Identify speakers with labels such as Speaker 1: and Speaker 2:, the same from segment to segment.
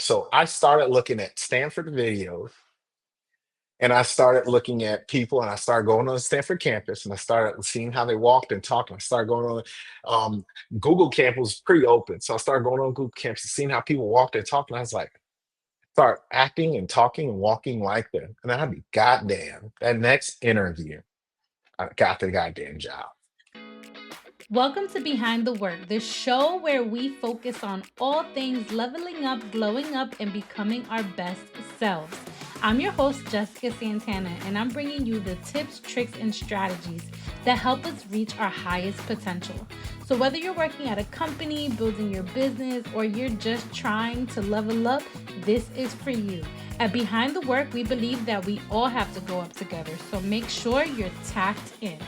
Speaker 1: So I started looking at Stanford videos, and I started looking at people, and I started going on the Stanford campus, and I started seeing how they walked and talked. And I started going on um, Google campus was pretty open, so I started going on Google campus and seeing how people walked and talked. And I was like, start acting and talking and walking like them. And then I'd be goddamn that next interview, I got the goddamn job.
Speaker 2: Welcome to Behind the Work, the show where we focus on all things leveling up, glowing up, and becoming our best selves. I'm your host, Jessica Santana, and I'm bringing you the tips, tricks, and strategies that help us reach our highest potential. So, whether you're working at a company, building your business, or you're just trying to level up, this is for you. At Behind the Work, we believe that we all have to go up together, so make sure you're tapped in.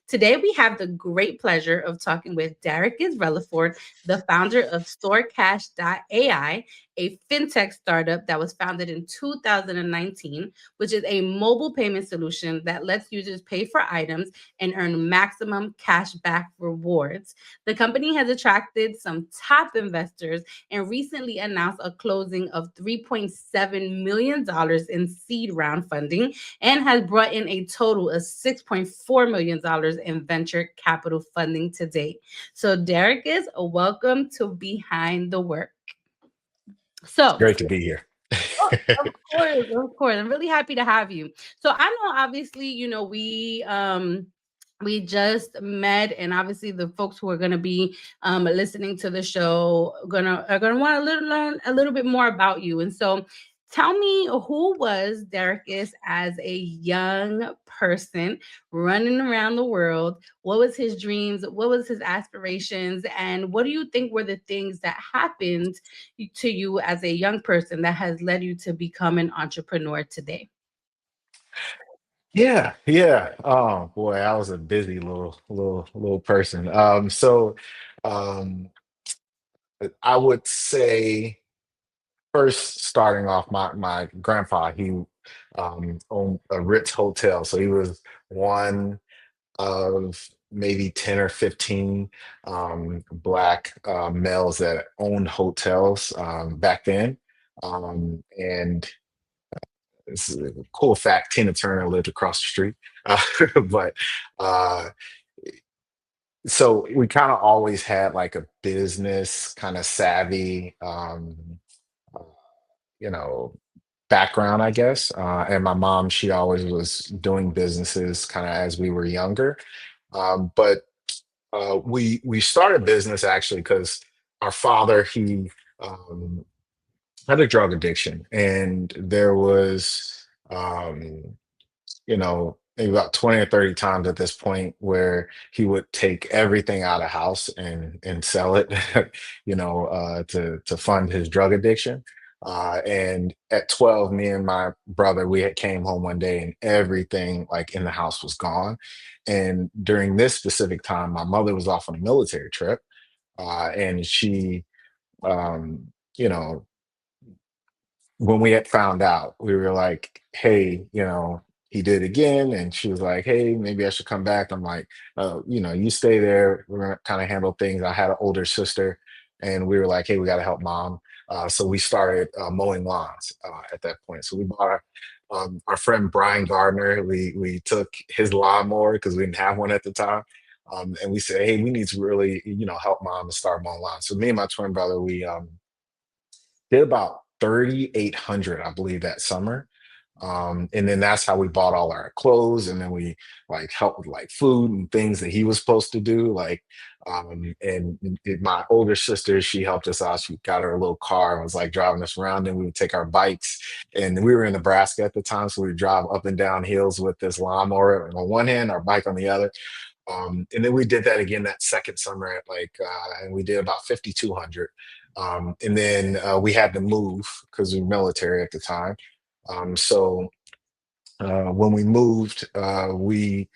Speaker 2: Today, we have the great pleasure of talking with Daricus Releford, the founder of StoreCash.ai, a fintech startup that was founded in 2019, which is a mobile payment solution that lets users pay for items and earn maximum cash back rewards. The company has attracted some top investors and recently announced a closing of $3.7 million in seed round funding and has brought in a total of $6.4 million in venture capital funding to date. So, Derek is welcome to Behind the Work.
Speaker 1: It's
Speaker 2: So,
Speaker 1: great to be here.
Speaker 2: oh, of course, I'm really happy to have you. So, I know, obviously, we just met, and obviously the folks who are going to be listening to the show are gonna want to learn a little bit more about you. And so, tell me, who was Daricus as a young person running around the world? What was his dreams? What was his aspirations? And what do you think were the things that happened to you as a young person that has led you to become an entrepreneur today?
Speaker 1: Yeah, yeah. Oh boy, I was a busy little person. Um, I would say first starting off, my grandpa, he owned a Ritz hotel, so he was one of maybe 10 or 15 black males that owned hotels back then. And it's a cool fact, Tina Turner lived across the street. Uh, but uh, so we kind of always had like a business kind of savvy, uh, you know, background, I guess. And my mom, she always was doing businesses kind of as we were younger. But we started business actually because our father, he um, had a drug addiction, and there was maybe about 20 or 30 times at this point where he would take everything out of house and sell it, to fund his drug addiction. And at 12, me and my brother, we had came home one day and everything like in the house was gone. And during this specific time, my mother was off on a military trip, and she, um, you know, when we had found out, we were like, hey, he did again. And she was like, hey, maybe I should come back. I'm like, you stay there. We're going to kind of handle things. I had an older sister, and we were like, hey, we got to help mom. So we started mowing lawns at that point. So we bought our friend Brian Gardner. We took his lawnmower because we didn't have one at the time. And we said, hey, we need to really, help mom and start mowing lawns. So me and my twin brother, we did about 3,800, I believe, that summer. And then that's how we bought all our clothes, and then we like helped with like food and things that he was supposed to do. My older sister, she helped us out. She got her a little car and was like driving us around, and we would take our bikes. And we were in Nebraska at the time, so we would drive up and down hills with this lawnmower on one hand, our bike on the other. And then we did that again that second summer and we did about 5,200. And then we had to move because we were military at the time. So when we moved, the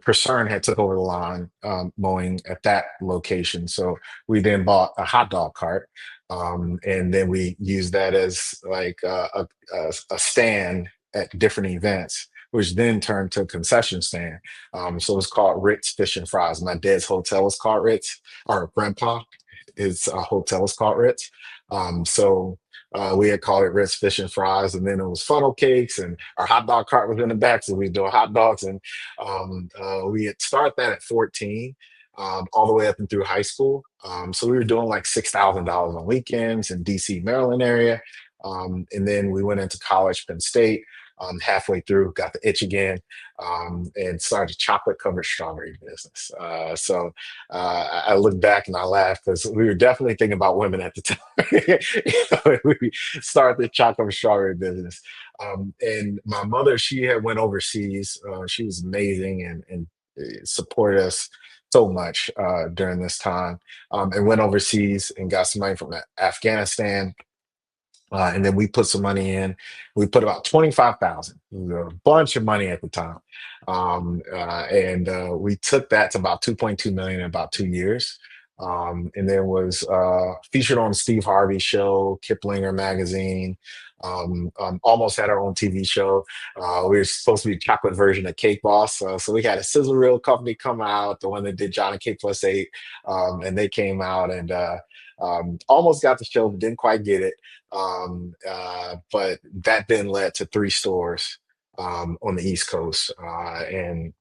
Speaker 1: Purcern had took over the lawn mowing at that location. So we then bought a hot dog cart, and then we used that as like a stand at different events, which then turned to a concession stand. So it's called Ritz Fish and Fries. My dad's hotel is called Ritz, or grandpa, his hotel is called Ritz. So we had called it Ritz Fish and Fries, and then it was funnel cakes, and our hot dog cart was in the back, so we were doing hot dogs, and we had started that at 14, all the way up and through high school. So we were doing like $6,000 on weekends in DC, Maryland area, and then we went into college, Penn State. Halfway through, got the itch again, and started a chocolate covered strawberry business. I look back and I laugh because we were definitely thinking about women at the time. We started the chocolate strawberry business. And my mother, she had went overseas. She was amazing and supported us so much during this time, and went overseas and got some money from Afghanistan, and then we put some money in. We put about 25,000, a bunch of money at the time, and we took that to about 2.2 million in about 2 years. And then was featured on Steve Harvey show, Kiplinger magazine. Almost had our own TV show. We were supposed to be a chocolate version of Cake Boss, so we had a sizzle reel company come out, the one that did Johnny Cake Plus 8, and they came out and almost got the show, but didn't quite get it. But that then led to 3 stores on the East Coast, and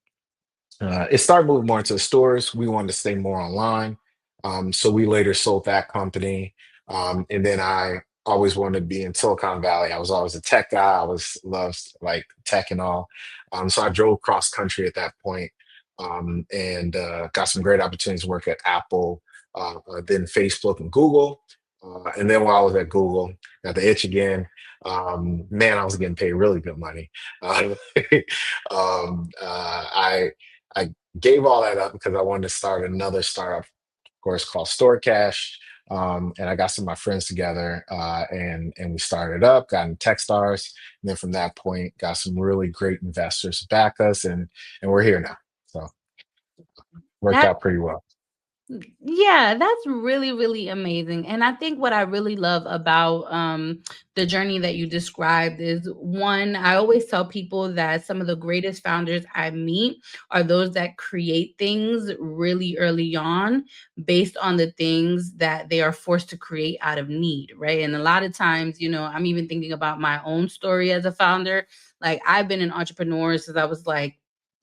Speaker 1: it started moving more into the stores. We wanted to stay more online, so we later sold that company. And then I always wanted to be in Silicon Valley. I was always a tech guy. I was loved like tech and all. So I drove cross country at that point, and got some great opportunities to work at Apple, then Facebook and Google. And then while I was at Google, got the itch again. Man, I was getting paid really good money. Uh, I gave all that up because I wanted to start another startup, of course, called StoreCash. And I got some of my friends together, and we started up, got in Techstars, and then from that point, got some really great investors to back us, and we're here now. So worked
Speaker 2: That
Speaker 1: out pretty well.
Speaker 2: Yeah, that's really, really amazing. And I think what I really love about the journey that you described is one, I always tell people that some of the greatest founders I meet are those that create things really early on based on the things that they are forced to create out of need, right? And a lot of times, I'm even thinking about my own story as a founder. Like, I've been an entrepreneur since I was like,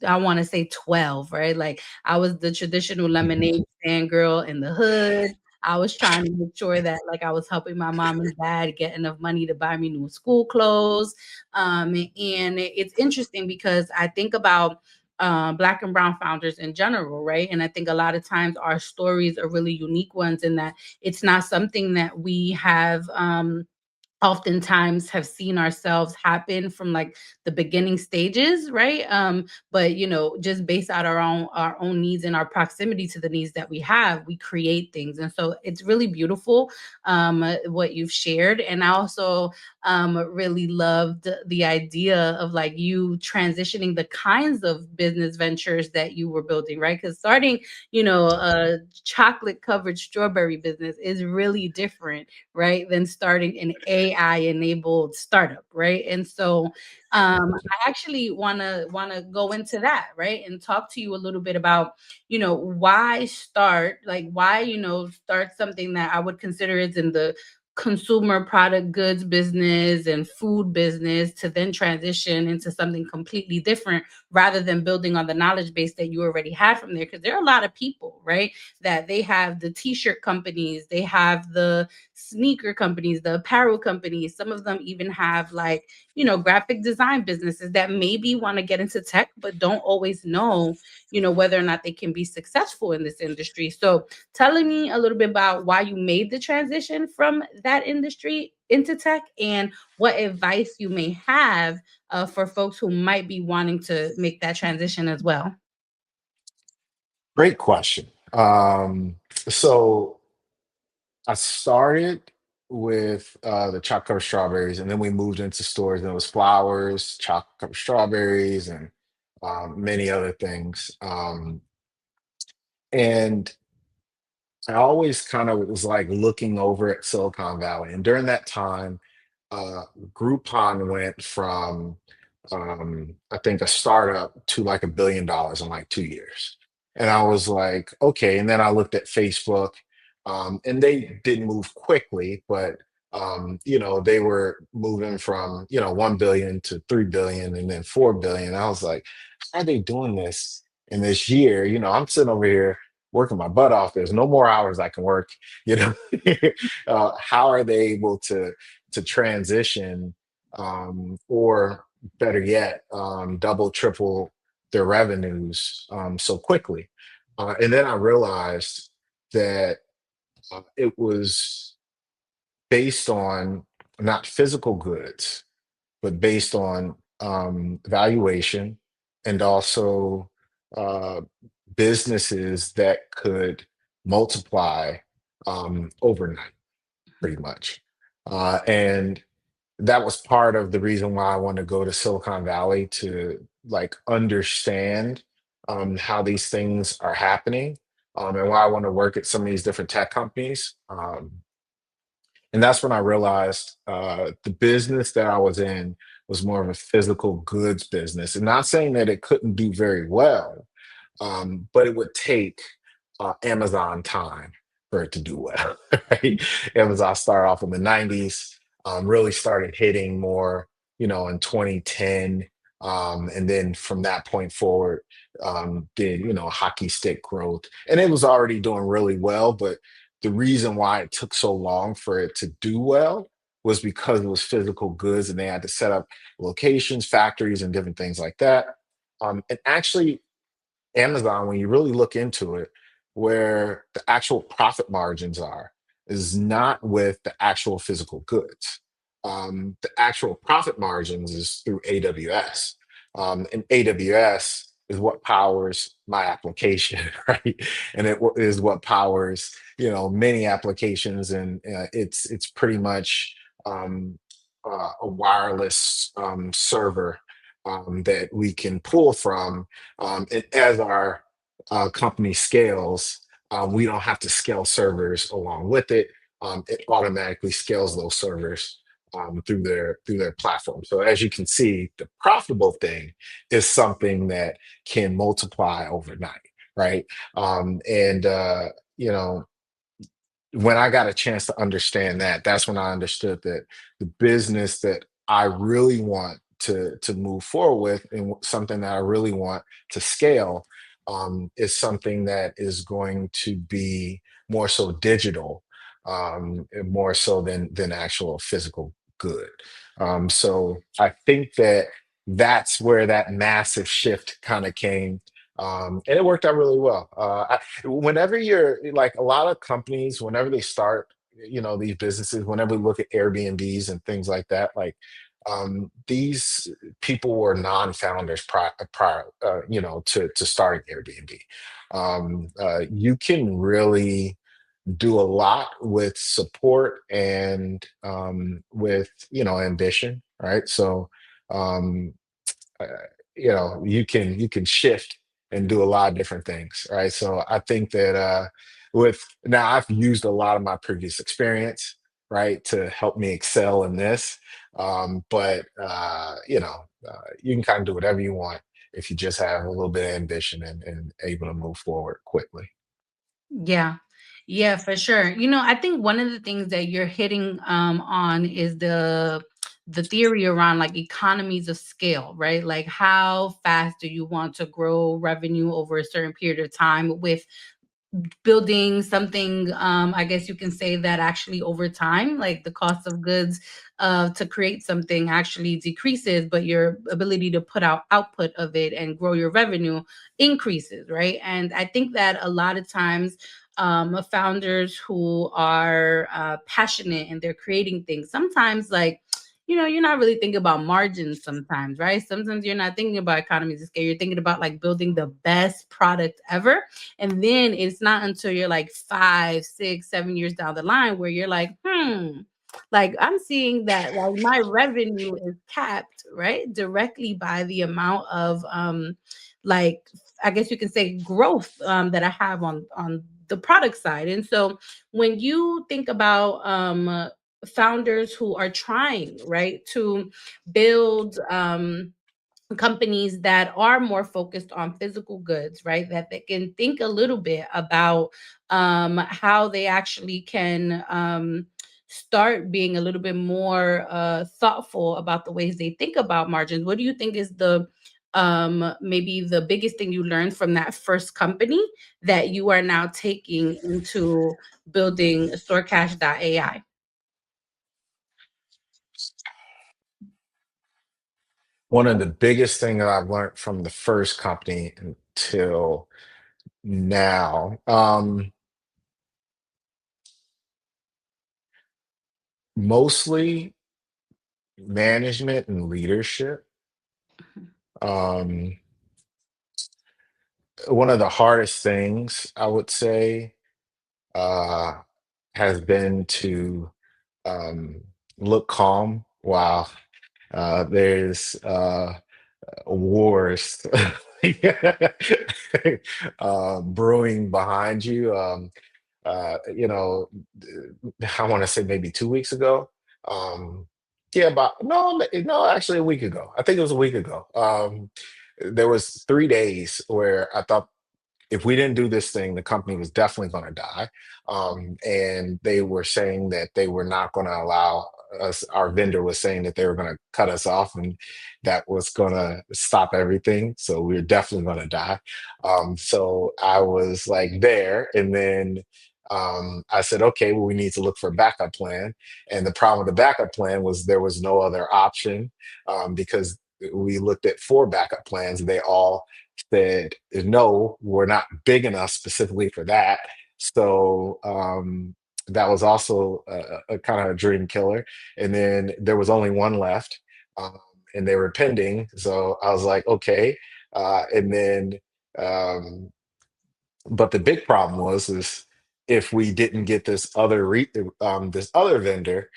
Speaker 2: I want to say 12, right? Like, I was the traditional lemonade stand girl in the hood. I was trying to make sure that like I was helping my mom and dad get enough money to buy me new school clothes. And it's interesting because I think about black and brown founders in general, right? And I think a lot of times our stories are really unique ones in that it's not something that we have oftentimes have seen ourselves happen from like the beginning stages, right? But just based out our own needs and our proximity to the needs that we have, we create things. And so it's really beautiful, what you've shared. And I also really loved the idea of like you transitioning the kinds of business ventures that you were building, right? Because starting a chocolate covered strawberry business is really different, right, than starting an AI enabled startup, right? And so I actually wanna go into that, right, and talk to you a little bit about why start something that I would consider is in the consumer product goods business and food business to then transition into something completely different rather than building on the knowledge base that you already had from there, because there are a lot of people, right, that they have the t-shirt companies, they have the sneaker companies, the apparel companies. Some of them even have like, graphic design businesses that maybe want to get into tech, but don't always know, whether or not they can be successful in this industry. So telling me a little bit about why you made the transition from that industry into tech and what advice you may have for folks who might be wanting to make that transition as well.
Speaker 1: Great question. So I started with the chocolate covered strawberries, and then we moved into stores, and it was flowers, chocolate covered strawberries, and many other things. And I always kind of was like looking over at Silicon Valley. And during that time, uh, Groupon went from, I think, a startup to like $1 billion in like 2 years. And I was like, okay. And then I looked at Facebook, And they didn't move quickly, but they were moving from 1 billion to 3 billion and then 4 billion. I was like, how are they doing this in this year? I'm sitting over here working my butt off. There's no more hours I can work. You know, how are they able to transition, or better yet, double, triple their revenues so quickly? And then I realized that it was based on not physical goods, but based on valuation, and also uh, businesses that could multiply overnight, pretty much. And that was part of the reason why I wanted to go to Silicon Valley, to like understand how these things are happening, and why I want to work at some of these different tech companies. And that's when I realized the business that I was in was more of a physical goods business. And not saying that it couldn't do very well, but it would take Amazon time for it to do well. Right? Amazon started off in the 90s, really started hitting more, in 2010. And then from that point forward, did, hockey stick growth. And it was already doing really well, but the reason why it took so long for it to do well was because it was physical goods and they had to set up locations, factories, and different things like that. And actually, Amazon, when you really look into it, where the actual profit margins are, is not with the actual physical goods. The actual profit margins is through AWS. And AWS is what powers my application, right? And is what powers, many applications, and it's pretty much a wireless server that we can pull from, and as our company scales, we don't have to scale servers along with it. It automatically scales those servers through their platform. So as you can see, the profitable thing is something that can multiply overnight, right? And you know, when I got a chance to understand that, that's when I understood that the business that I really want to move forward with, and something that I really want to scale, is something that is going to be more so digital, and more so than actual physical good. So I think that that's where that massive shift kind of came, and it worked out really well. Whenever you're like, a lot of companies, whenever they start, these businesses, whenever we look at Airbnbs and things like that, like, these people were non-founders prior, to starting Airbnb. You can really do a lot with support and with ambition, right? So um, uh, you can shift and do a lot of different things, right? So I think that with now, I've used a lot of my previous experience, right, to help me excel in this. But you can kind of do whatever you want if you just have a little bit of ambition, and able to move forward quickly.
Speaker 2: Yeah. Yeah, for sure. I think one of the things that you're hitting on is the theory around like economies of scale, right? Like how fast do you want to grow revenue over a certain period of time with building something, I guess you can say that actually over time, like the cost of goods to create something actually decreases, but your ability to put out output of it and grow your revenue increases, right? And I think that a lot of times founders who are passionate and they're creating things, sometimes like, you're not really thinking about margins sometimes, right? Sometimes you're not thinking about economies of scale. You're thinking about like building the best product ever, and then it's not until you're like 5, 6, 7 years down the line where you're like, like I'm seeing that like my revenue is capped, right? Directly by the amount of like I guess you can say growth that I have on the product side. And so when you think about founders who are trying, right, to build companies that are more focused on physical goods, right? That they can think a little bit about how they actually can start being a little bit more thoughtful about the ways they think about margins. What do you think is the maybe the biggest thing you learned from that first company that you are now taking into building StoreCash.ai?
Speaker 1: One of the biggest thing that I've learned from the first company until now, mostly management and leadership. Um, One of the hardest things I would say uh, has been to um, look calm while there's wars brewing behind you. You know, I want to say maybe 2 weeks ago. Um, yeah, but no, actually a week ago. I think it was a week ago. There was 3 days where I thought if we didn't do this thing, the company was definitely going to die. And they were saying that they were not going to allow us, our vendor was saying that they were going to cut us off and that was going to stop everything. So we were definitely going to die. So I was like there. And then I said, okay, well, we need to look for a backup plan. And the problem with the backup plan was there was no other option because we looked at 4 backup plans and they all said, no, we're not big enough specifically for that. So that was also a kind of a dream killer. And then there was only one left, um, and they were pending. So I was like, okay. And then um, but the big problem was is if we didn't get this other vendor,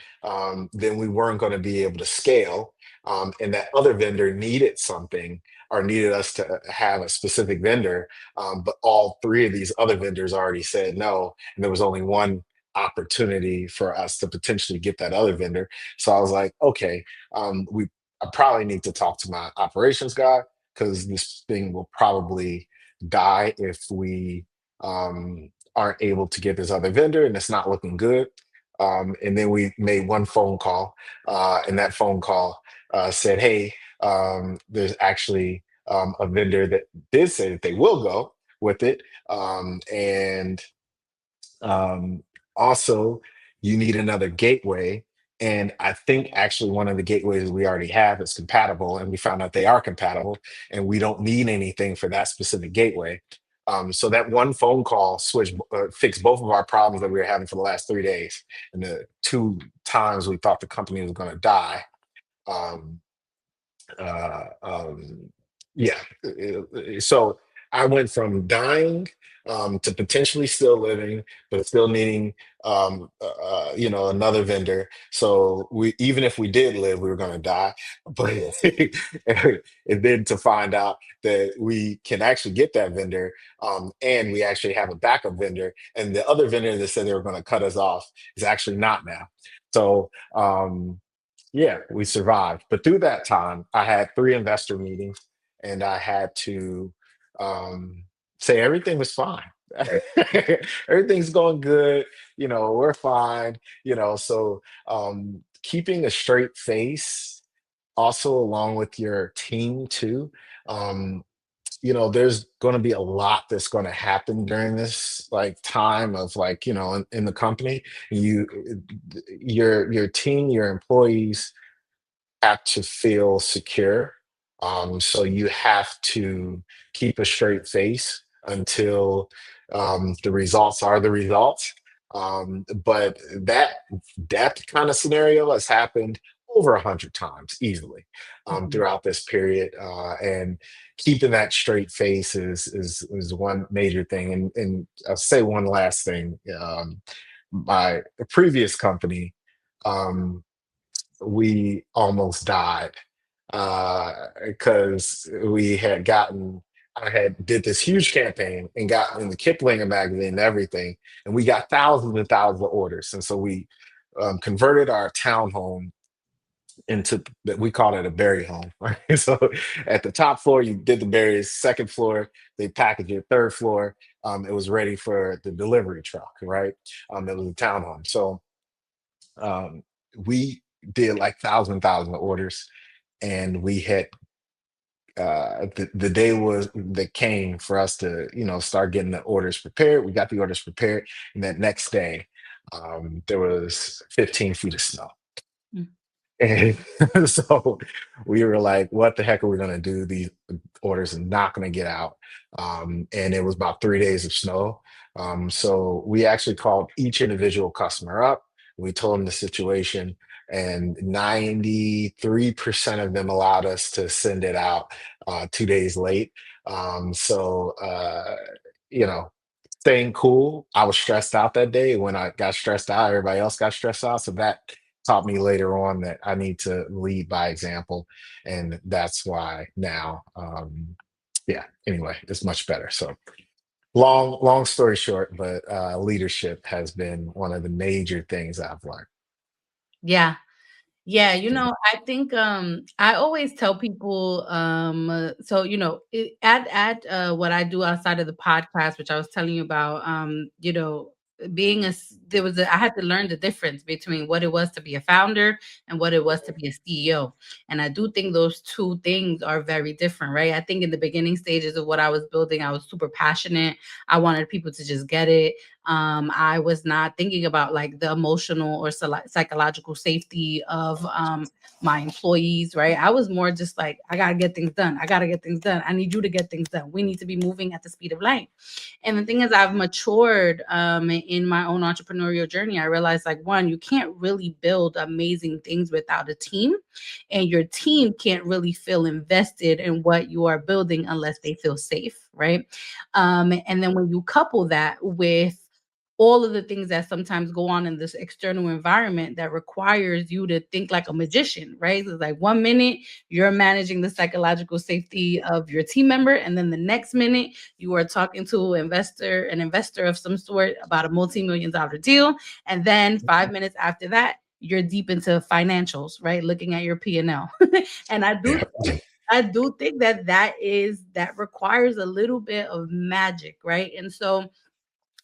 Speaker 1: then we weren't going to be able to scale. And that other vendor needed something or needed us to have a specific vendor. But all 3 of these other vendors already said no, and there was only one opportunity for us to potentially get that other vendor. So I was like, okay, we I probably need to talk to my operations guy because this thing will probably die if we aren't able to get this other vendor and it's not looking good. And then we made one phone call, and that phone call said, hey, there's actually a vendor that did say that they will go with it. And also, you need another gateway. And I think actually one of the gateways we already have is compatible, and we found out they are compatible, and we don't need anything for that specific gateway. So that one phone call fixed both of our problems that we were having for the last 3 days, and the 2 times we thought the company was going to die. Um, uh, um, yeah. So I went from dying to potentially still living, but still needing, another vendor. So we, even if we did live, we were going to die. But and then to find out that we can actually get that vendor, and we actually have a backup vendor, and the other vendor that said they were going to cut us off is actually not now. So. Yeah, we survived. But through that time, I had 3 investor meetings and I had to say everything was fine. Everything's going good. We're fine. So keeping a straight face, also along with your team too. Um, there's going to be a lot that's going to happen during this like time of like in the company. You, your team, your employees have to feel secure. So you have to keep a straight face until the results are the results. But that kind of scenario has happened over 100 times easily
Speaker 2: Mhm.
Speaker 1: throughout this period, and keeping that straight face is one major thing. And I'll say one last thing. My previous company. Um, we almost died because we had gotten I had did this huge campaign and got in the Kiplinger magazine and everything, and we got thousands and thousands of orders. And so we converted our townhome into we call it a berry home, right? So at the top floor, you did the berries. Second floor, they packaged it. Third floor, it was ready for the delivery truck, right? It was a townhome. So um, we did like thousand orders, and we had the day was that came for us to start getting the orders prepared. We got the orders prepared, and that next day, there was 15 feet of snow.
Speaker 2: Mm.
Speaker 1: And so we were like, what the heck are we going to do? These orders are not going to get out. And it was about 3 days of snow. So we actually called each individual customer up. We told them the situation, and 93% of them allowed us to send it out 2 days late. So, you know, staying cool. I was stressed out that day. When I got stressed out, everybody else got stressed out. So that taught me later on that I need to lead by example. And that's why now, yeah, anyway, it's much better. So long story short, but leadership has been one of the major things I've learned.
Speaker 2: Yeah. Yeah,
Speaker 1: Mhm.
Speaker 2: I think I always tell people so what I do outside of the podcast, which I was telling you about, being I had to learn the difference between what it was to be a founder and what it was to be a CEO. And I do think those two things are very different, right? I think in the beginning stages of what I was building, I was super passionate. I wanted people to just get it. I was not thinking about like the emotional or psychological safety of my employees, right? I was more just like, I gotta get things done. I gotta get things done. I need you to get things done. We need to be moving at the speed of light. And the thing is, I've matured in my own entrepreneurial journey. I realized, like, one, you can't really build amazing things without a team, and your team can't really feel invested in what you are building unless they feel safe, right? And then when you couple that with all of the things that sometimes go on in this external environment that requires you to think like a magician, right? It's like 1 minute you're managing the psychological safety of your team member, and then the next minute you are talking to an investor of some sort about a multi-million dollar deal, and then 5 minutes after that you're deep into financials, right? Looking at your P&L. And
Speaker 1: Yeah.
Speaker 2: I do think that requires a little bit of magic, right? And so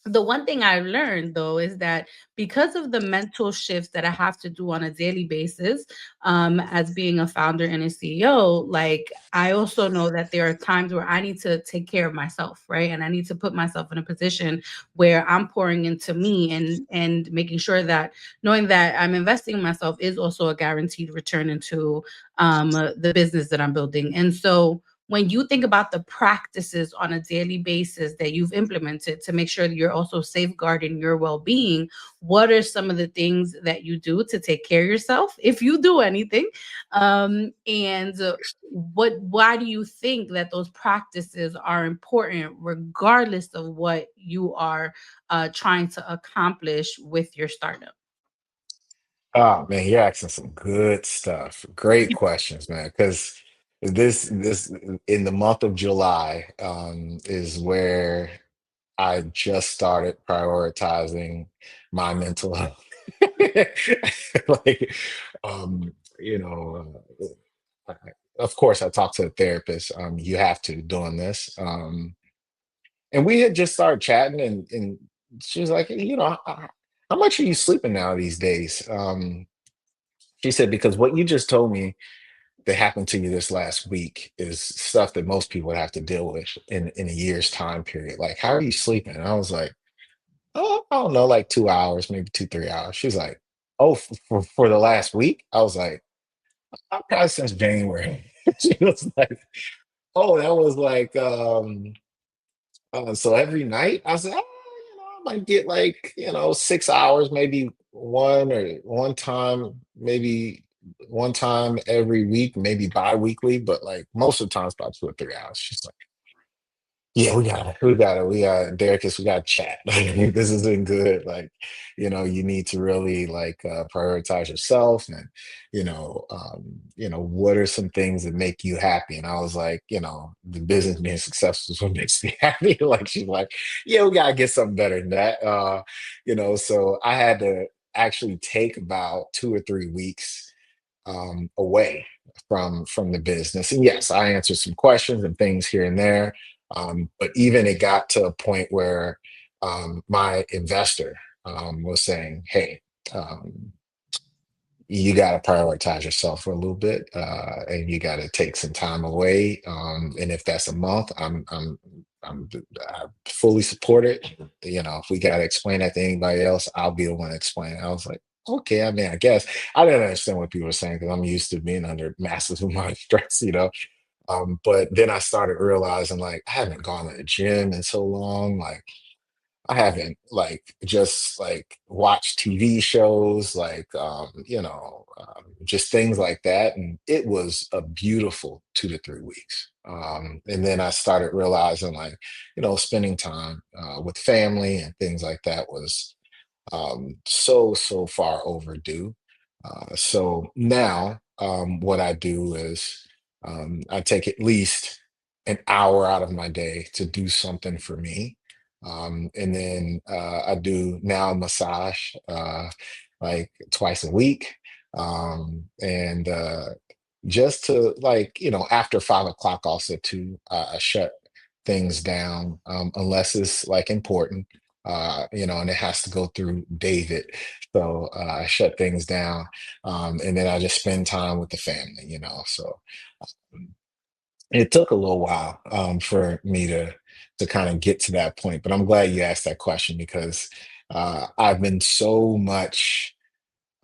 Speaker 2: the one thing I learned though is that because of the mental shifts that I have to do on a daily basis, as being a founder and a CEO, like I also know that there are times where I need to take care of myself, right? And I need to put myself in a position where I'm pouring into me and making sure that knowing that I'm investing in myself is also a guaranteed return into the business that I'm building. And so when you think about the practices on a daily basis that you've implemented to make sure that you're also safeguarding your well-being, what are some of the things that you do to take care of yourself, if you do anything? And why do you think that those practices are important, regardless of what you are trying to accomplish with your startup?
Speaker 1: Oh man, you're asking some good stuff. Great questions, man. Because this in the month of July is where I just started prioritizing my mental health. Like, um, you know, of course, I talked to a therapist. You have to doing this. And we had just started chatting, and she was like, how much are you sleeping now these days? She said, because what you just told me that happened to you this last week is stuff that most people would have to deal with in a year's time period. Like, how are you sleeping? And I was like, oh, I don't know, like 2 hours, maybe 2, 3 hours. She's like, oh, for the last week? I was like, probably since January. She was like, oh, that was like, so every night? I said, oh, I might get like, 6 hours, maybe one time, maybe one time every week, maybe bi-weekly, but like most of the time it's about 2 or 3 hours. She's like, yeah, we got Daricus, we gotta chat. Like, this isn't good. Like, you need to really like prioritize yourself, and what are some things that make you happy? And I was like, the business being successful is what makes me happy. Like, she's like, yeah, we gotta get something better than that. So I had to actually take about 2 or 3 weeks away from the business. And yes, I answered some questions and things here and there. But even it got to a point where my investor was saying, "Hey, um, you got to prioritize yourself for a little bit, and you got to take some time away. And if that's a month, I'm I fully support it. You know, if we got to explain that to anybody else, I'll be the one to explain it." I was like, okay. I mean, I guess I didn't understand what people were saying because I'm used to being under massive amount of stress, you know. But then I started realizing like I haven't gone to the gym in so long. Like I haven't like just like watched TV shows, like just things like that. And it was a beautiful 2 to 3 weeks. And then I started realizing like, spending time with family and things like that was so far overdue. So now, what I do is I take at least an hour out of my day to do something for me. And then I do now massage like twice a week. And just to like, after 5 o'clock also too, I shut things down unless it's like important, and it has to go through David. So I shut things down, and then I just spend time with the family. So um, it took a little while for me to kind of get to that point, but I'm glad you asked that question because I've been so much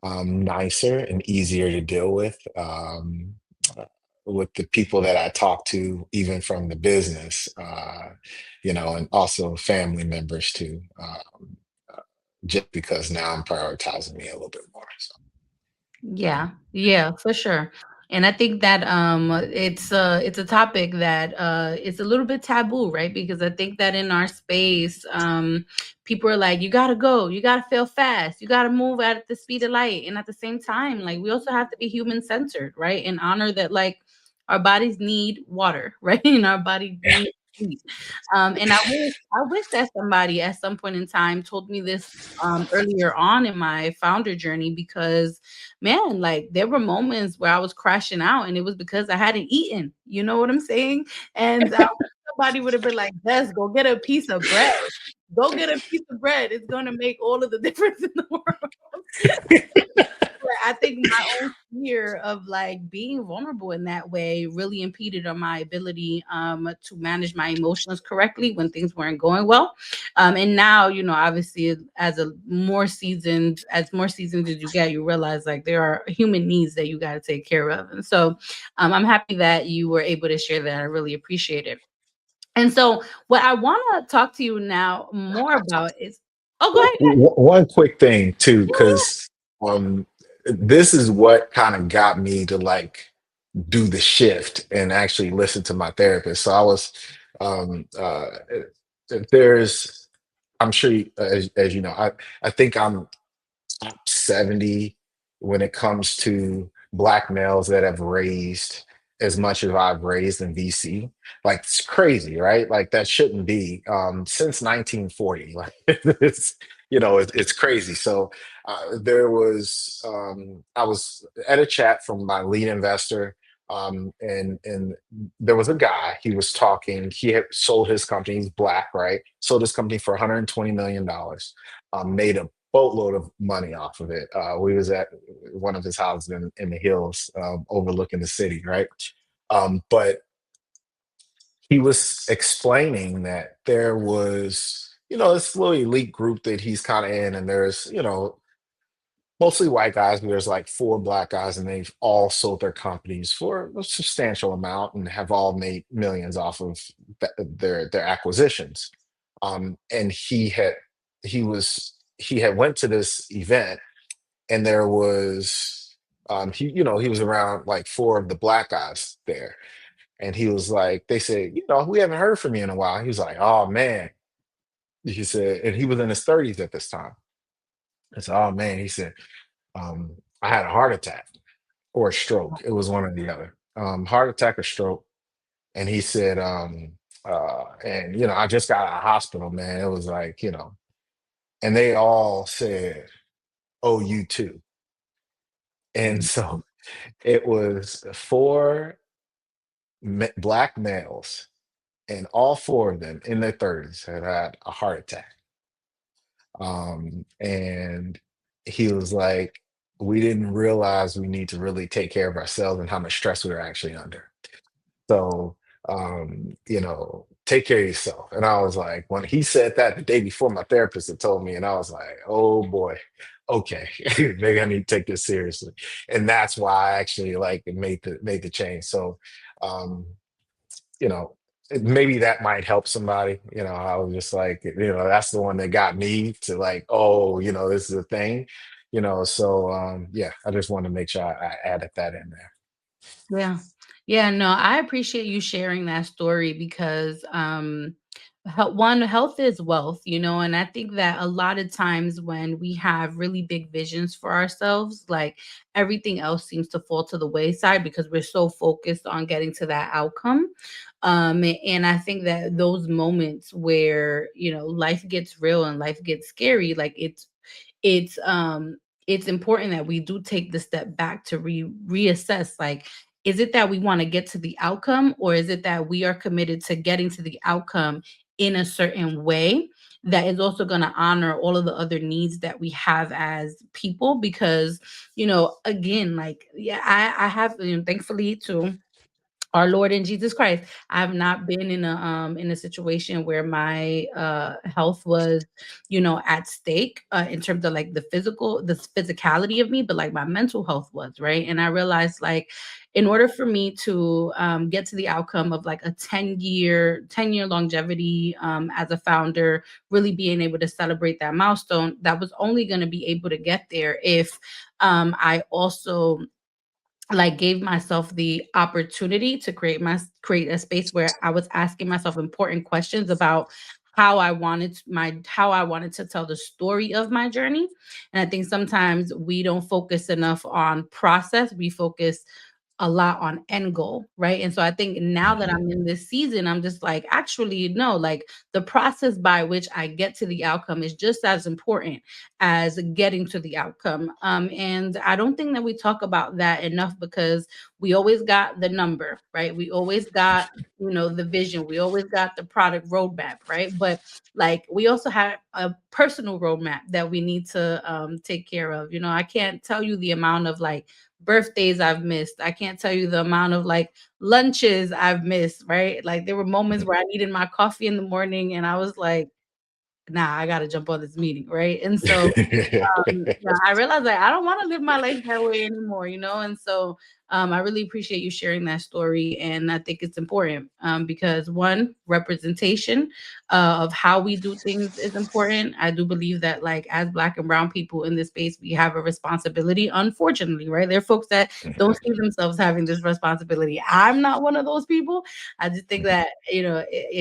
Speaker 1: nicer and easier to deal uh, with the people that I talk to, even from the business, and also family members too, just because now I'm prioritizing me a little bit more. So,
Speaker 2: Yeah, yeah, for sure. And I think that it's a topic that it's a little bit taboo, right? Because I think that in our space, people are like, you gotta go, you gotta feel fast, you gotta move at the speed of light. And at the same time, like we also have to be human centered, right? And honor that like our bodies need water, right? And our body needs sleep. And I wish that somebody at some point in time told me this earlier on in my founder journey because man, like there were moments where I was crashing out and it was because I hadn't eaten. You know what I'm saying? And somebody would have been like, Des, go get a piece of bread. Go get a piece of bread. It's going to make all of the difference in the world. But I think my own fear of like being vulnerable in that way really impeded on my ability to manage my emotions correctly when things weren't going well. And now, obviously, as more seasoned as you get, you realize like there are human needs that you got to take care of. And so, I'm happy that you were able to share that. I really appreciate it. And so, what I want to talk to you now more about is, oh, go ahead.
Speaker 1: One quick thing too, because um, this is what kind of got me to like do the shift and actually listen to my therapist. So I was, there's, I'm sure, as you know, I think I'm top 70 when it comes to black males that have raised as much as I've raised in VC. Like it's crazy, right? Like that shouldn't be since 1940. Like it's crazy. So I was at a chat from my lead investor. And there was a guy, he was talking, he had sold his company, he's black, right? Sold his company for $120 million, made a boatload of money off of it. We was at one of his houses in the hills, overlooking the city, right? But he was explaining that there was, this little elite group that he's kind of in, and there's, mostly white guys, but there's like four black guys, and they've all sold their companies for a substantial amount and have all made millions off of their acquisitions. And he had went to this event, and there was he was around like four of the black guys there, and he was like, they said, we haven't heard from you in a while. He was like, oh man, he said, and he was in his 30s at this time. I said, oh man, he said, I had a heart attack or a stroke. It was one or the other. Heart attack or stroke. And he said, and I just got out of hospital, man. It was like, and they all said, oh, you too. And so It was four black males, and all four of them in their 30s had had a heart attack. And he was like, we didn't realize we need to really take care of ourselves and how much stress we were actually under. So, take care of yourself. And I was like, when he said that the day before, my therapist had told me, and I was like, oh boy, okay, maybe I need to take this seriously. And that's why I actually like made the change. So, um, you know, maybe that might help somebody. I was just like, that's the one that got me to like, oh, this is a thing. So yeah, I just want to make sure I added that in there.
Speaker 2: Yeah. Yeah, no, I appreciate you sharing that story because one, health is wealth, and I think that a lot of times when we have really big visions for ourselves, like everything else seems to fall to the wayside because we're so focused on getting to that outcome. And I think that those moments where, life gets real and life gets scary, like it's it's important that we do take the step back to reassess, like, is it that we want to get to the outcome, or is it that we are committed to getting to the outcome in a certain way that is also going to honor all of the other needs that we have as people? Because, again, like, yeah, I have, thankfully too, our Lord and Jesus Christ. I've not been in a situation where my health was, at stake, in terms of like the physicality of me, but like my mental health was, right? And I realized, like, in order for me to get to the outcome of like a 10-year longevity, as a founder, really being able to celebrate that milestone, that was only going to be able to get there if I also like gave myself the opportunity to create a space where I was asking myself important questions about how I wanted to tell the story of my journey. And I think sometimes we don't focus enough on process. We focus a lot on end goal, right? And so I think now that
Speaker 1: Mhm.
Speaker 2: I'm in this season, I'm just like, actually, no, like the process by which I get to the outcome is just as important as getting to the outcome. And I don't think that we talk about that enough because we always got the number, right? We always got, the vision. We always got the product roadmap, right? But like we also have a personal roadmap that we need to take care of. I can't tell you the amount of like birthdays I've missed. I can't tell you the amount of like lunches I've missed, right? Like there were moments where I needed my coffee in the morning and I was like, nah, I gotta jump on this meeting, right? And so yeah, I realized that I don't want to live my life that way anymore, And so I really appreciate you sharing that story. And I think it's important because one, representation of how we do things is important. I do believe that, like, as Black and Brown people in this space, we have a responsibility, unfortunately, right? There are folks that don't see themselves having this responsibility. I'm not one of those people. I just think that, you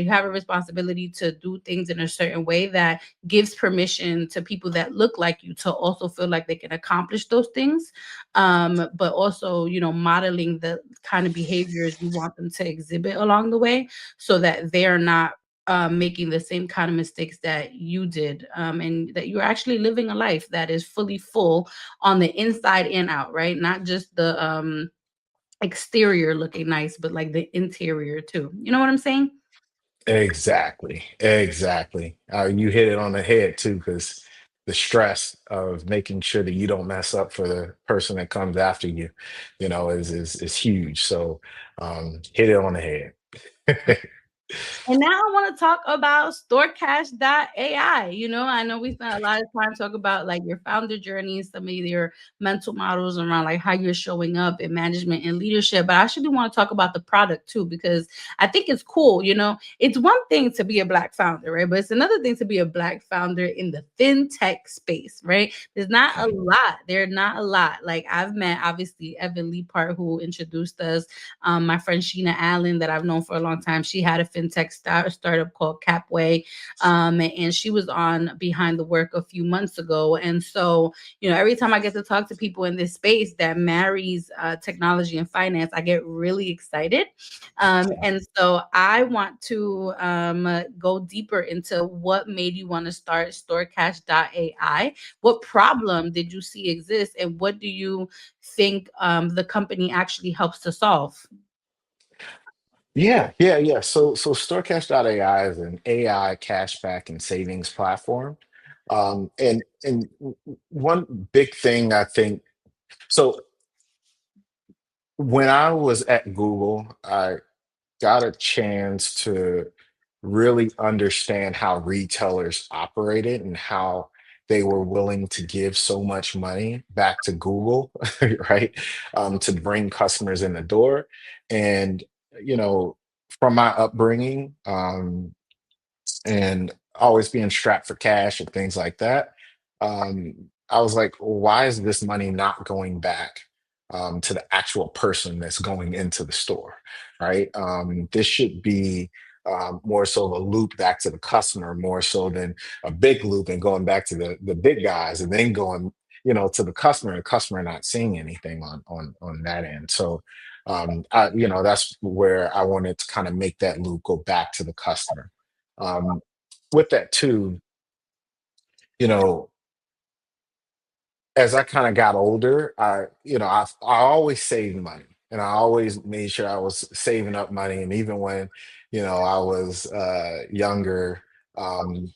Speaker 2: have a responsibility to do things in a certain way that gives permission to people that look like you to also feel like they can accomplish those things, but also, modeling the kind of behaviors you want them to exhibit along the way so that they're not making the same kind of mistakes that you did, and that you're actually living a life that is fully full on the inside and out, right? Not just the exterior looking nice, but like the interior too. You know what I'm saying?
Speaker 1: Exactly, exactly. You hit it on the head too, because the stress of making sure that you don't mess up for the person that comes after you, is huge. So, hit it on the head.
Speaker 2: And now I want to talk about StoreCash.ai. I know we spent a lot of time talking about like your founder journey, some of your mental models around like how you're showing up in management and leadership. But I actually want to talk about the product too, because I think it's cool. It's one thing to be a Black founder, right? But it's another thing to be a Black founder in the fintech space, right? There's not a lot. There are not a lot. Like I've met obviously Evan Lee Part, who introduced us. My friend Sheena Allen, that I've known for a long time, she had a fintech startup called Capway, and she was on Behind the Work a few months ago. And so, every time I get to talk to people in this space that marries technology and finance, I get really excited. And so I want to go deeper into what made you want to start StoreCash.ai. What problem did you see exist, and what do you think the company actually helps to solve?
Speaker 1: Yeah. So StoreCash.ai is an AI cashback and savings platform. And one big thing I think, so when I was at Google, I got a chance to really understand how retailers operated and how they were willing to give so much money back to Google, right? To bring customers in the door. And, you know, from my upbringing, and always being strapped for cash and things like that. I was like, why is this money not going back to the actual person that's going into the store, right? This should be more so of a loop back to the customer, more so than a big loop and going back to the big guys and then going, to the customer not seeing anything on that end. So, that's where I wanted to kind of make that loop go back to the customer. um, with that too, you know, as I kind of got older, I always saved money, and I always made sure I was saving up money. And even when, I was younger, um,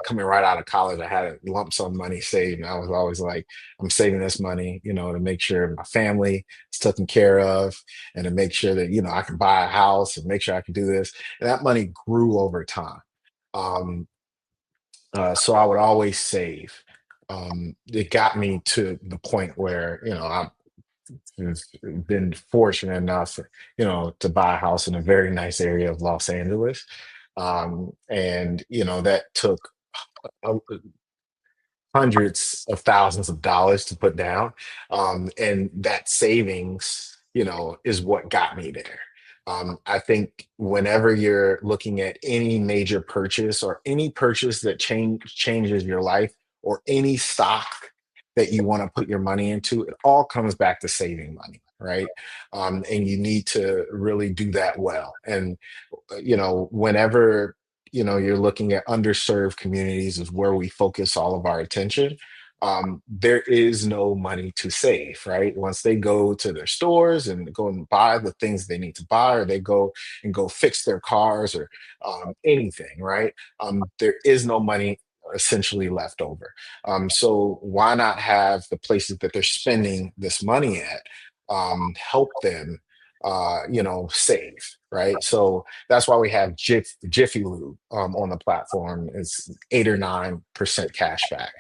Speaker 1: coming right out of college, I had a lump sum money saved, and I was always like, I'm saving this money, to make sure my family is taken care of, and to make sure that I can buy a house and make sure I can do this. And that money grew over time. Um, so I would always save. It got me to the point where, I've been fortunate enough, to buy a house in a very nice area of Los Angeles. And, that took a, hundreds of thousands of dollars to put down. And that savings, is what got me there. I think whenever you're looking at any major purchase or any purchase that changes your life, or any stock that you want to put your money into, it all comes back to saving money, right? And you need to really do that well. And whenever you're looking at underserved communities is where we focus all of our attention. There is no money to save, right? Once they go to their stores and go and buy the things they need to buy, or they go fix their cars, or anything, right? There is no money essentially left over. So why not have the places that they're spending this money at help them save, right? So that's why we have Jiffy Lube on the platform. It's 8 or 9% cash back.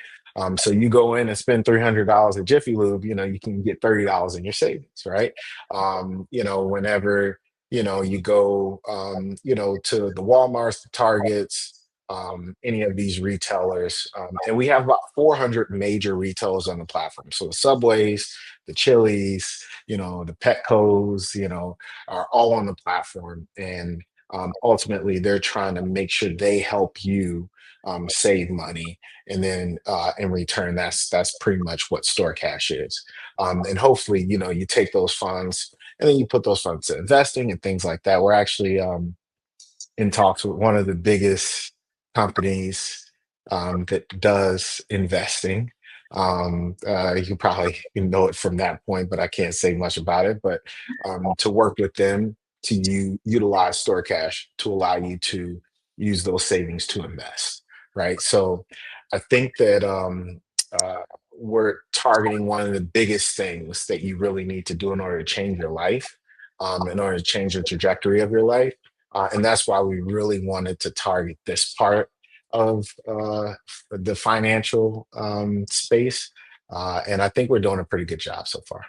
Speaker 1: So you go in and spend $300 at Jiffy Lube, you can get $30 in your savings, right? Whenever you go, to the Walmarts, the Targets, any of these retailers, and we have about 400 major retailers on the platform. So the Subways, the Chili's, the Petco's, are all on the platform. And ultimately, they're trying to make sure they help you save money. And then in return, that's pretty much what Store Cash is. And hopefully, you take those funds and then you put those funds to investing and things like that. We're actually in talks with one of the biggest companies that does investing. You probably know it from that point, but I can't say much about it. But to work with them to utilize Store Cash to allow you to use those savings to invest, right? So I think that we're targeting one of the biggest things that you really need to do in order to change your life, in order to change the trajectory of your life. And that's why we really wanted to target this part of the financial space. And I think we're doing a pretty good job so far.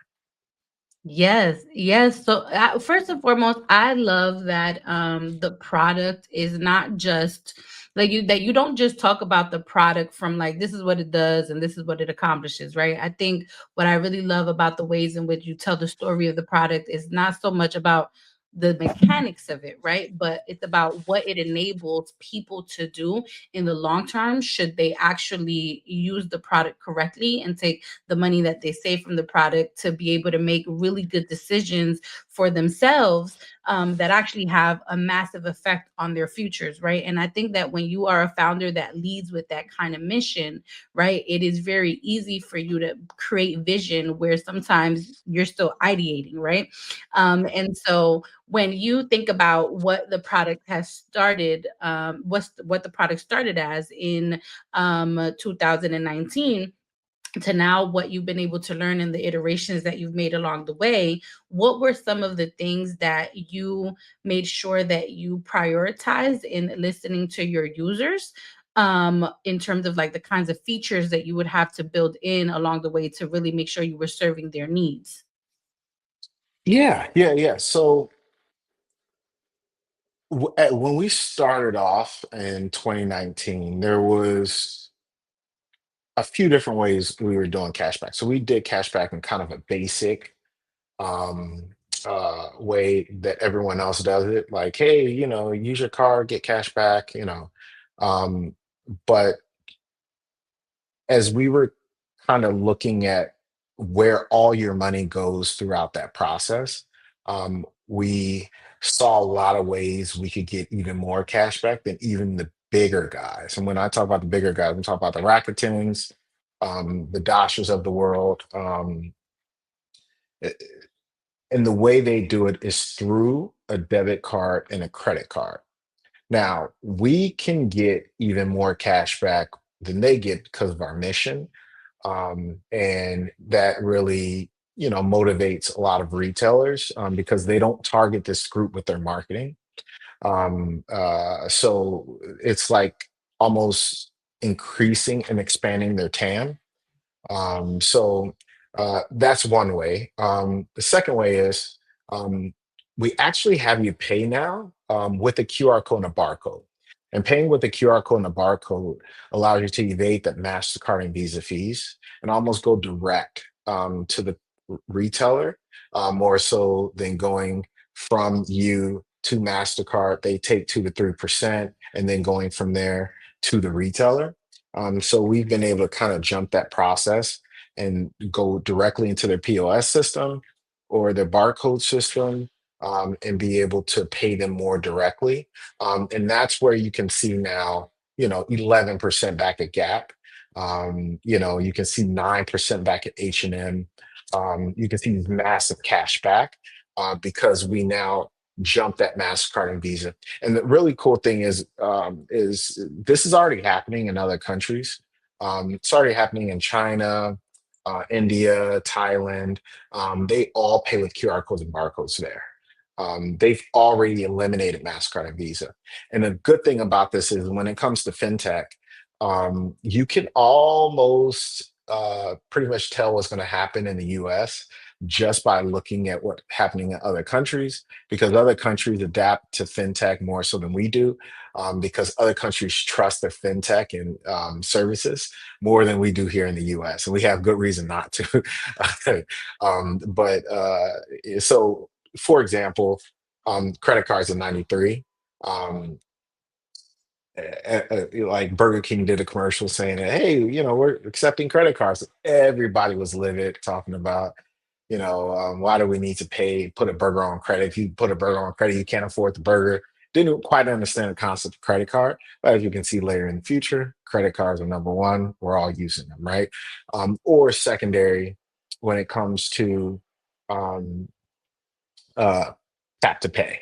Speaker 2: Yes, yes. So first and foremost, I love that the product is not just like you don't just talk about the product from like this is what it does and this is what it accomplishes, right? I think what I really love about the ways in which you tell the story of the product is not so much about the mechanics of it, right? But it's about what it enables people to do in the long term should they actually use the product correctly and take the money that they save from the product to be able to make really good decisions for themselves, that actually have a massive effect on their futures, right? And I think that when you are a founder that leads with that kind of mission, right, it is very easy for you to create vision where sometimes you're still ideating, right? And so when you think about what the product has started, what the product started as in 2019 to now what you've been able to learn in the iterations that you've made along the way, what were some of the things that you made sure that you prioritized in listening to your users, in terms of like the kinds of features that you would have to build in along the way to really make sure you were serving their needs?
Speaker 1: Yeah. So when we started off in 2019, there was a few different ways we were doing cashback. So we did cashback in kind of a basic um way that everyone else does it, like, hey, use your card, get cash back. um but as we were kind of looking at where all your money goes throughout that process, we saw a lot of ways we could get even more cash back than even the bigger guys. And when I talk about the bigger guys, I'm talking about the Rakutens, the Dashers of the world. a- and the way they do it is through a debit card and a credit card. Now, we can get even more cash back than they get because of our mission. And that really, motivates a lot of retailers, because they don't target this group with their marketing. So it's like almost increasing and expanding their TAM. So that's one way. The second way is, we actually have you pay now, with a QR code and a barcode. And paying with a QR code and a barcode allows you to evade the MasterCard and Visa fees and almost go direct, to the retailer, more so than going from you to MasterCard. They take 2 to 3% and then going from there to the retailer. So we've been able to kind of jump that process and go directly into their POS system or their barcode system, and be able to pay them more directly. And that's where you can see now, 11% back at Gap. You can see 9% back at H&M. You can see these massive cash back, because we now jump that MasterCard and Visa. And the really cool thing is this is already happening in other countries. It's already happening in China, India, Thailand. They all pay with QR codes and barcodes there. They've already eliminated MasterCard and Visa. And the good thing about this is when it comes to fintech, you can almost, pretty much tell what's going to happen in the US just by looking at what's happening in other countries, because other countries adapt to fintech more so than we do, because other countries trust their fintech and, services more than we do here in the US. And we have good reason not to. But for example, credit cards in 93. Um, like Burger King did a commercial saying that, hey, we're accepting credit cards. Everybody was livid, talking about, why do we need to put a burger on credit? If you put a burger on credit, you can't afford the burger. Didn't quite understand the concept of credit card. But as you can see later in the future, credit cards are number one. We're all using them, right? Or secondary when it comes to, um, uh, tap to pay.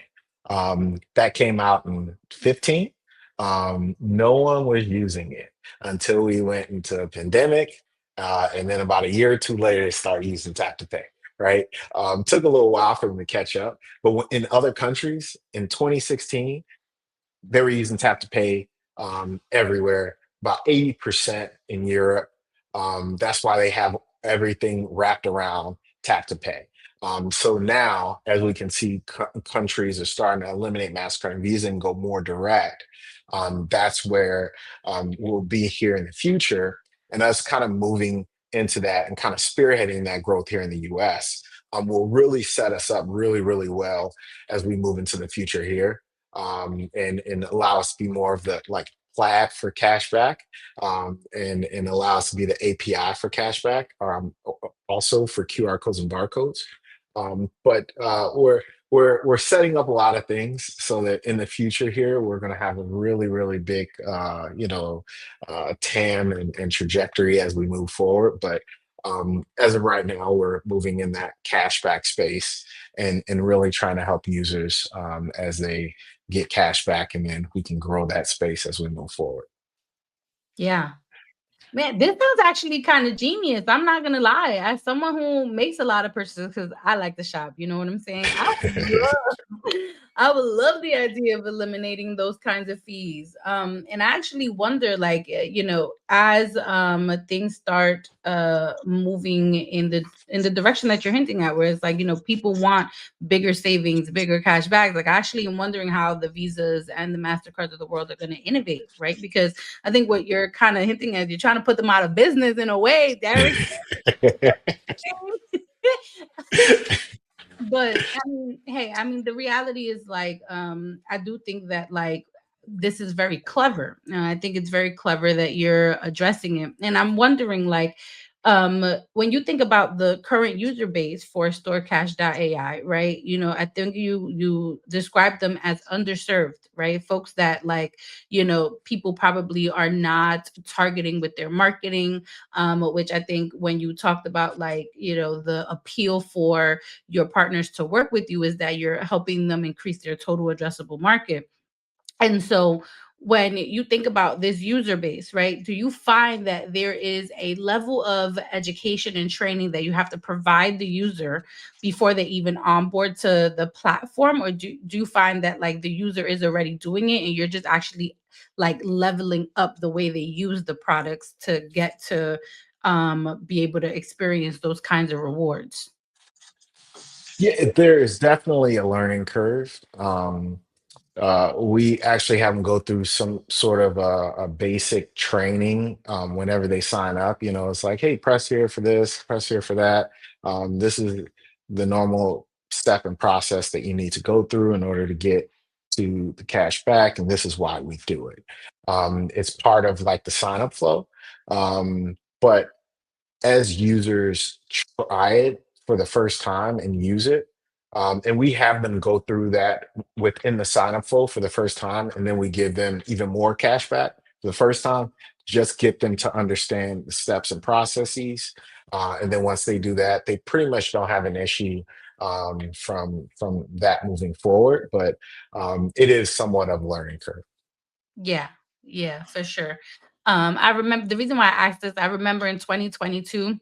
Speaker 1: That came out in 15. No one was using it until we went into a pandemic. And then about a year or two later, they started using tap to pay, right? Took a little while for them to catch up. But in other countries in 2016, they were using tap to pay, everywhere, about 80% in Europe. That's why they have everything wrapped around tap to pay. So now, as we can see, countries are starting to eliminate MasterCard and Visa and go more direct. That's where, we'll be here in the future, and us kind of moving into that and kind of spearheading that growth here in the US will really set us up really, really well as we move into the future here. And allow us to be more of the like flag for cashback, and allow us to be the API for cashback, also for QR codes and barcodes. But we're setting up a lot of things so that in the future here we're going to have a really, really big TAM and trajectory as we move forward. But as of right now, we're moving in that cashback space and really trying to help users as they get cash back, and then we can grow that space as we move forward.
Speaker 2: Yeah. Man, this sounds actually kind of genius. I'm not gonna lie. As someone who makes a lot of purchases, because I like to shop, you know what I'm saying? I would love the idea of eliminating those kinds of fees. And I actually wonder, like, as things start moving in the direction that you're hinting at, where it's like, people want bigger savings, bigger cash bags. Like, I actually am wondering how the Visas and the MasterCards of the world are going to innovate, right? Because I think what you're kind of hinting at, you're trying to put them out of business in a way, Derek. But I mean, hey, I mean, the reality is like, I do think that like this is very clever. I think it's very clever that you're addressing it. And I'm wondering, like, when you think about the current user base for StoreCash.ai, right? I think you describe them as underserved, right? Folks that like, people probably are not targeting with their marketing, which I think when you talked about like, the appeal for your partners to work with you is that you're helping them increase their total addressable market. And so when you think about this user base, right, do you find that there is a level of education and training that you have to provide the user before they even onboard to the platform? Or do you find that like the user is already doing it and you're just actually like leveling up the way they use the products to get to be able to experience those kinds of rewards?
Speaker 1: Yeah, there is definitely a learning curve. We actually have them go through some sort of a basic training whenever they sign up. It's like, hey, press here for this, press here for that. This is the normal step and process that you need to go through in order to get to the cash back, and this is why we do it. It's part of like the sign up flow. But as users try it for the first time and use it, and we have them go through that within the sign up flow for the first time, and then we give them even more cash back for the first time, just get them to understand the steps and processes. And then once they do that, they pretty much don't have an issue from that moving forward. But it is somewhat of a learning curve.
Speaker 2: Yeah, yeah, for sure. I remember the reason why I asked this, I remember in 2022,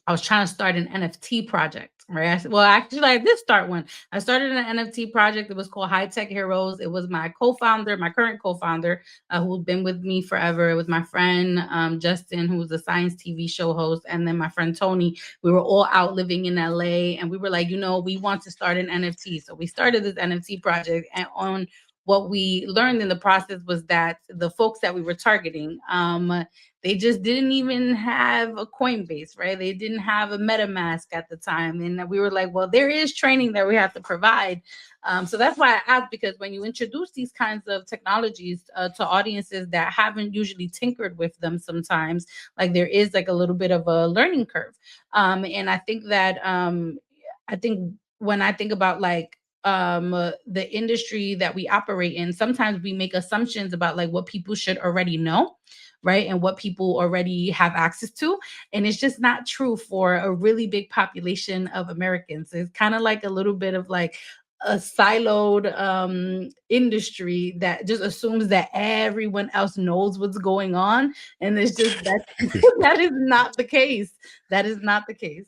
Speaker 2: I was trying to start an NFT project, right? Well, actually, I did start one. I started an NFT project. It was called High Tech Heroes. It was my co-founder, my current co-founder, who's been with me forever. It was my friend Justin, who was a science TV show host, and then my friend Tony. We were all out living in LA, and we were like, we want to start an NFT. So we started this NFT project, and on what we learned in the process was that the folks that we were targeting, they just didn't even have a Coinbase, right? They didn't have a MetaMask at the time. And we were like, well, there is training that we have to provide. So that's why I asked, because when you introduce these kinds of technologies to audiences that haven't usually tinkered with them sometimes, like there is like a little bit of a learning curve. And I think that, I think when I think about like, the industry that we operate in, sometimes we make assumptions about like what people should already know, right? And what people already have access to. And it's just not true for a really big population of Americans. It's kind of like a little bit of like a siloed industry that just assumes that everyone else knows what's going on. And it's just that that is not the case. That is not the case.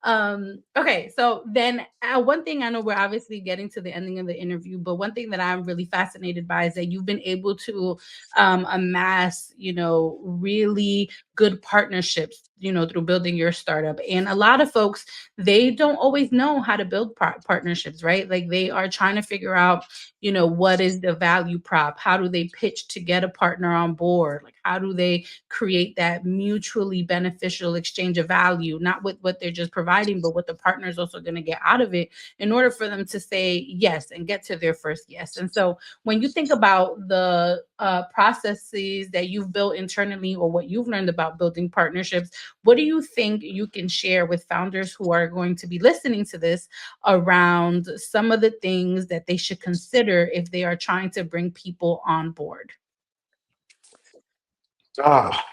Speaker 2: Okay, so then one thing, I know we're obviously getting to the ending of the interview, but one thing that I'm really fascinated by is that you've been able to amass, really good partnerships, through building your startup. And a lot of folks, they don't always know how to build partnerships, right? Like they are trying to figure out, what is the value prop? How do they pitch to get a partner on board? Like, how do they create that mutually beneficial exchange of value, not with what they're just providing, but what the partner is also going to get out of it in order for them to say yes and get to their first yes. And so when you think about the processes that you've built internally or what you've learned about building partnerships, what do you think you can share with founders who are going to be listening to this around some of the things that they should consider if they are trying to bring people on board?
Speaker 1: Ah,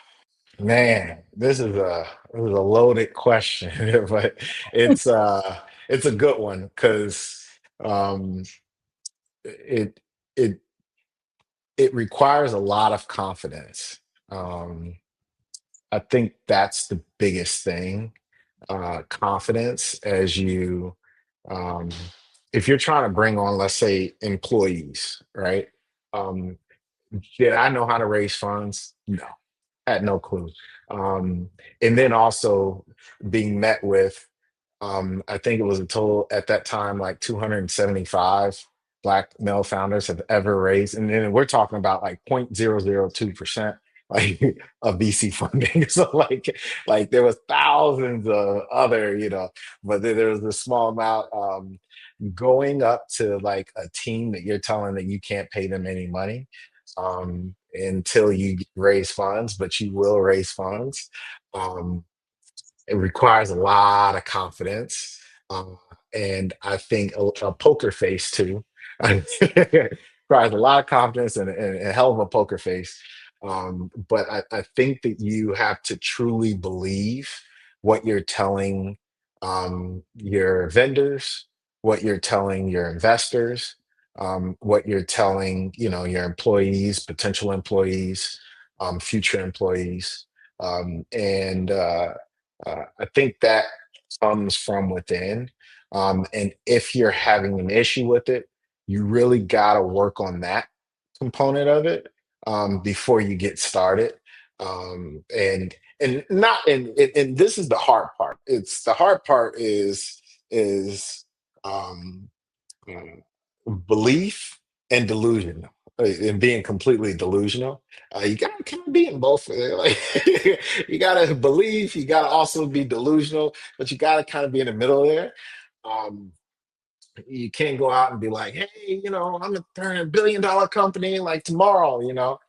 Speaker 1: man, this is a loaded question, but it's uh it's a good one because um it it it requires a lot of confidence. Um, I think that's the biggest thing, confidence as you, um, if you're trying to bring on, let's say, employees, right? Um, did I know how to raise funds? No, had no clue. Um, and then also being met with, I think it was a total at that time like 275 Black male founders have ever raised, and then we're talking about like 0.002% like of VC funding. So like there was thousands of other, but then there was a small amount. Going up to like a team that you're telling that you can't pay them any money until you raise funds, but you will raise funds. Um, it requires a lot of confidence, uh, and I think a poker face too. Requires a lot of confidence and a hell of a poker face. But I think that you have to truly believe what you're telling your vendors, what you're telling your investors, what you're telling your employees, potential employees, future employees, and I think that comes from within. And if you're having an issue with it, you really got to work on that component of it before you get started. And not and this is the hard part. It's the hard part is um, belief and delusion, and being completely delusional. You gotta kind of be in both. Like you gotta believe, you gotta also be delusional, but you gotta kind of be in the middle there. Um, you can't go out and be like, hey, I'm a $1 billion company like tomorrow,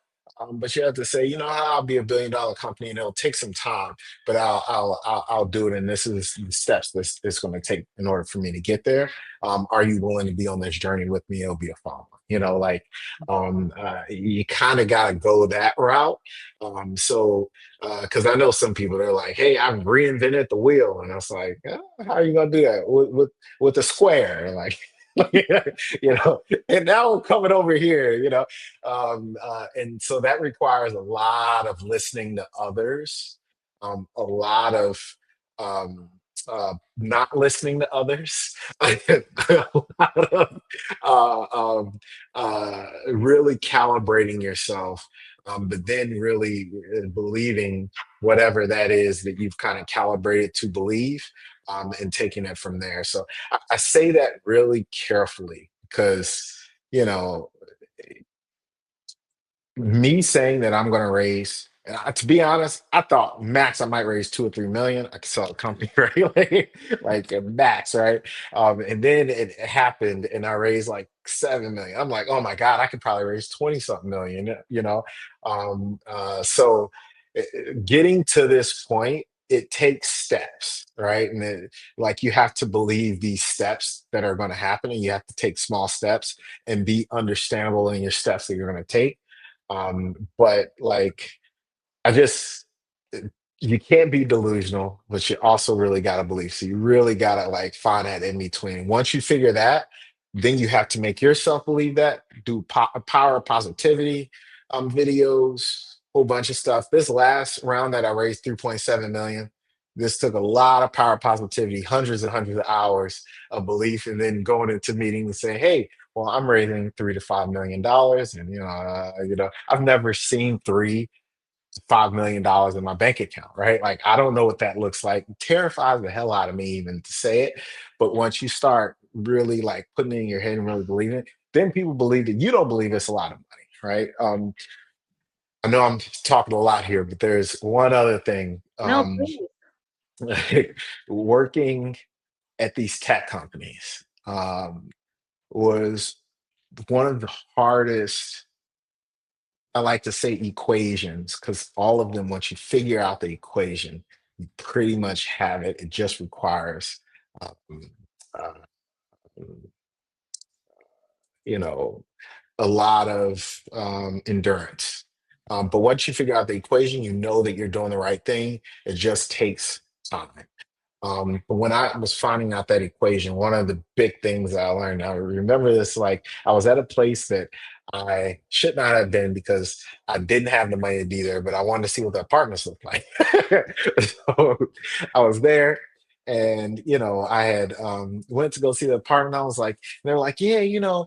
Speaker 1: but you have to say, I'll be $1 billion company and it'll take some time, but I'll do it. And this is the steps this it's going to take in order for me to get there. Are you willing to be on this journey with me? It'll be a fun one. You kind of got to go that route. So, because I know some people, they're like, hey, I've reinvented the wheel. And I was like, how are you going to do that? With a square, like, and now I'm coming over here, and so that requires a lot of listening to others, a lot of not listening to others, a lot of really calibrating yourself, but then really believing whatever that is that you've kind of calibrated to believe, and taking it from there. So I say that really carefully because, you know, me saying that I'm going to raise, to be honest, I thought max I might raise 2 or 3 million. I could sell a company, right? Like a max, right? And then it happened, and I raised like 7 million. I'm like, oh my god, I could probably raise 20 something million. So getting to this point, it takes steps, right? Like you have to believe these steps that are going to happen, and you have to take small steps and be understandable in your steps that you're going to take. But like, I just, you can't be delusional, but you also really got to believe. So you really got to like find that in between. Once you figure that, then you have to make yourself believe that. Do power of positivity videos, whole bunch of stuff. This last round that I raised 3.7 million. This took a lot of power of positivity, hundreds and hundreds of hours of belief, and then going into meetings and saying, "Hey, well, I'm raising $3 to $5 million," and I've never seen three $5 million in my bank account, right? Like I don't know what that looks like. It terrifies the hell out of me even to say it. But once you start really like putting it in your head and really believing it, then people believe that you don't believe it's a lot of money, right? I know I'm talking a lot here, but there's one other thing.
Speaker 2: No, please.
Speaker 1: Working at these tech companies was one of the hardest, I like to say, equations, because all of them, once you figure out the equation, you pretty much have it. It just requires, um, uh, you know, a lot of endurance. But once you figure out the equation, you know that you're doing the right thing. It just takes time. But when I was finding out that equation, one of the big things that I learned, I remember this, like I was at a place that I should not have been because I didn't have the money to be there, but I wanted to see what the apartments looked like. So I was there, and I had went to go see the apartment. I was like, they're like, yeah, do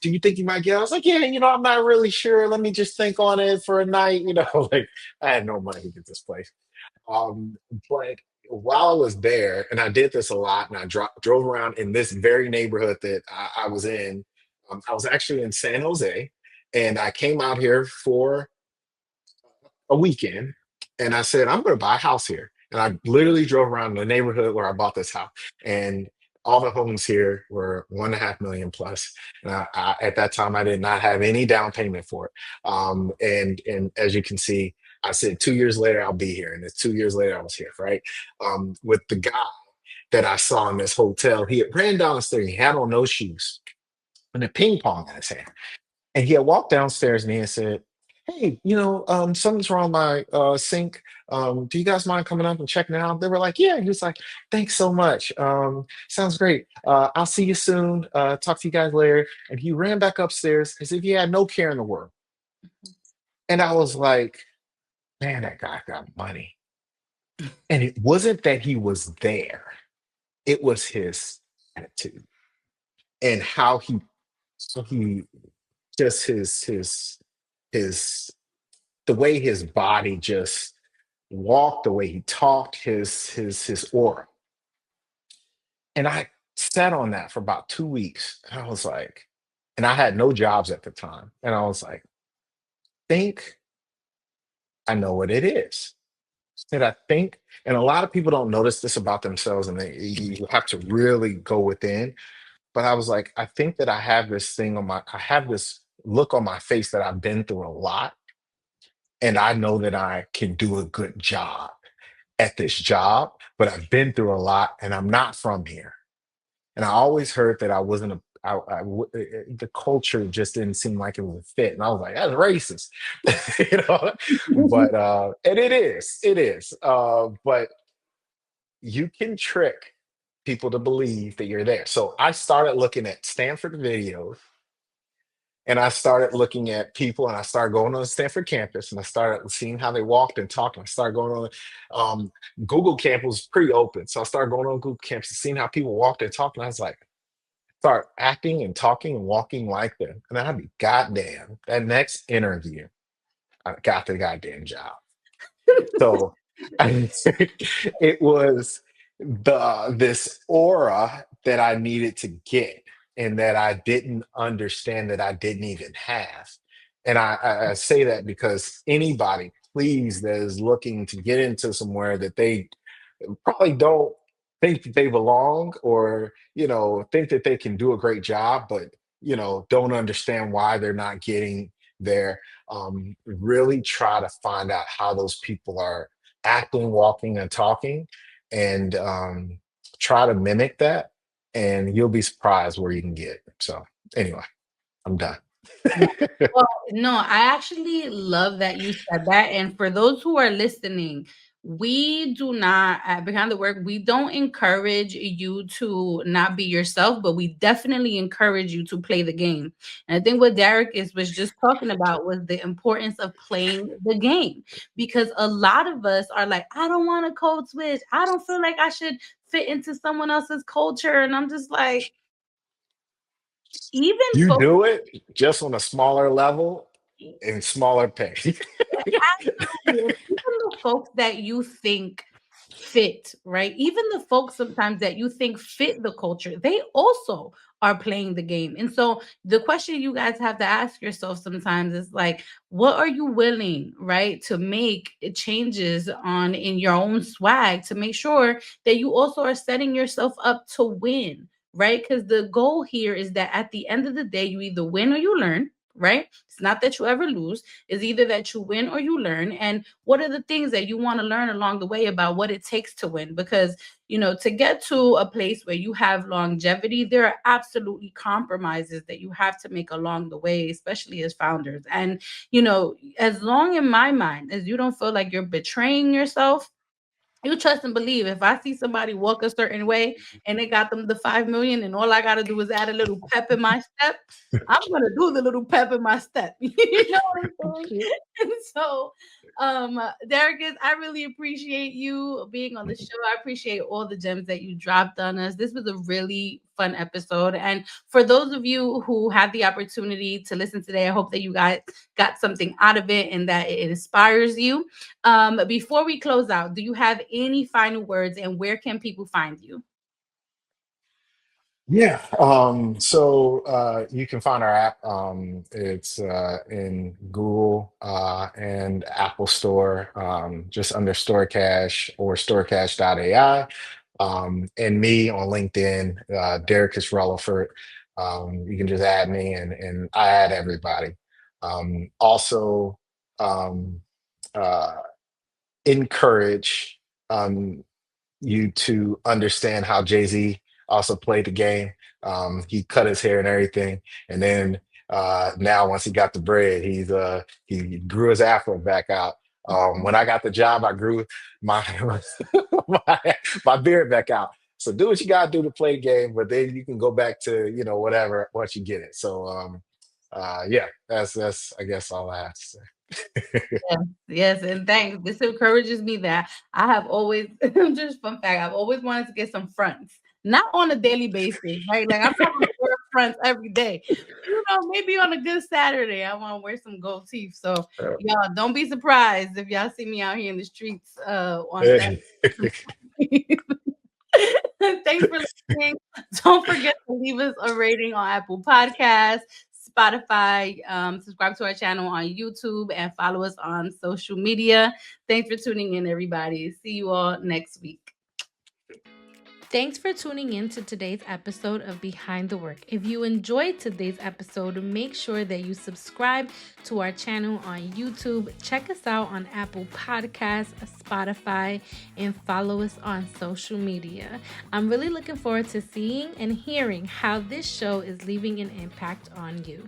Speaker 1: you think you might get it? I was like, yeah, I'm not really sure. Let me just think on it for a night. Like I had no money to get this place. Um, but while I was there, and I did this a lot, and I drove around in this very neighborhood that I was in. I was actually in San Jose, and I came out here for a weekend, and I said, I'm going to buy a house here. And I literally drove around the neighborhood where I bought this house, and all the homes here were 1.5 million plus. And at that time, I did not have any down payment for it. And as you can see, I said 2 years later I'll be here, and it's 2 years later I was here, right? With the guy that I saw in this hotel, he had ran downstairs. He had on no shoes and a ping pong in his hand. And he had walked downstairs and he had said, hey, something's wrong with my sink. Do you guys mind coming up and checking it out? They were like, yeah. He was like, thanks so much. Sounds great. I'll see you soon. Talk to you guys later. And he ran back upstairs as if he had no care in the world. And I was like, man, that guy got money. And it wasn't that he was there, it was his attitude and how he just his the way his body just walked, the way he talked, his aura. And I sat on that for about 2 weeks. And I was like, and I had no jobs at the time. And I was like, think I know what it is. Said I think, and a lot of people don't notice this about themselves, and you have to really go within. But I was like, I think that I have this look on my face that I've been through a lot, and I know that I can do a good job at this job, but I've been through a lot, and I'm not from here. And I always heard that I wasn't a the culture just didn't seem like it was a fit, and I was like, that's racist, you know. But and it is. But you can trick people to believe that you're there. So I started looking at Stanford videos, and I started looking at people, and I started going on the Stanford campus, and I started seeing how they walked and talked. And I started going on Google campus was pretty open. So I started going on Google campus and seeing how people walked and talked. And I was like, start acting and talking and walking like them. And I'd be goddamn, that next interview, I got the goddamn job. So it was this aura that I needed to get and that I didn't understand that I didn't even have. And I say that because anybody, please, that is looking to get into somewhere that they probably don't think that they belong, or think that they can do a great job, but don't understand why they're not getting there. Really try to find out how those people are acting, walking, and talking, and try to mimic that, and you'll be surprised where you can get. So anyway, I'm done.
Speaker 2: Well, no, I actually love that you said that. And for those who are listening, we do not, at Behind the Work, we don't encourage you to not be yourself, but we definitely encourage you to play the game. And I think what Derek was just talking about was the importance of playing the game, because a lot of us are like, I don't want to code switch. I don't feel like I should fit into someone else's culture. And I'm just like, even
Speaker 1: You
Speaker 2: folks.
Speaker 1: do it just on a smaller level. in smaller pay.
Speaker 2: Absolutely. And even the folks that you think fit, right? Even the folks sometimes that you think fit the culture, they also are playing the game. And so the question you guys have to ask yourself sometimes is like, what are you willing, right, to make changes on in your own swag to make sure that you also are setting yourself up to win, right? Because the goal here is that at the end of the day, you either win or you learn, right? It's not that you ever lose. It's either that you win or you learn. And what are the things that you want to learn along the way about what it takes to win? Because, to get to a place where you have longevity, there are absolutely compromises that you have to make along the way, especially as founders. And, as long in my mind as you don't feel like you're betraying yourself, you trust and believe. If I see somebody walk a certain way and they got them the 5 million, and all I got to do is add a little pep in my step, I'm gonna do the little pep in my step. You know what I'm saying? And so, Daricus, I really appreciate you being on the show. I appreciate all the gems that you dropped on us. This was a really fun episode. And for those of you who had the opportunity to listen today, I hope that you guys got something out of it and that it inspires you. Before we close out, do you have any final words, and where can people find you?
Speaker 1: Yeah. So you can find our app. It's in Google and Apple Store, just under StoreCash or StoreCash.ai. And me on LinkedIn, Daricus Releford. You can just add me, and I add everybody. Also, um, uh, encourage. You to understand how Jay-Z also played the game. He cut his hair and everything, and then now once he got the bread, he grew his afro back out. When I got the job, I grew my my, my beard back out. So do what you gotta do to play the game, but then you can go back to whatever once you get it. So yeah, that's I guess all I have to say.
Speaker 2: Yes, yes, and thanks. This encourages me that I have always, just fun fact, I've always wanted to get some fronts, not on a daily basis, right? Like I'm not gonna wear fronts every day. Maybe on a good Saturday, I want to wear some gold teeth. So y'all don't be surprised if y'all see me out here in the streets on Saturday. Thanks for listening. Don't forget to leave us a rating on Apple Podcasts, Spotify. Subscribe to our channel on YouTube and follow us on social media. Thanks for tuning in, everybody. See you all next week. Thanks for tuning in to today's episode of Behind the Work. If you enjoyed today's episode, make sure that you subscribe to our channel on YouTube. Check us out on Apple Podcasts, Spotify, and follow us on social media. I'm really looking forward to seeing and hearing how this show is leaving an impact on you.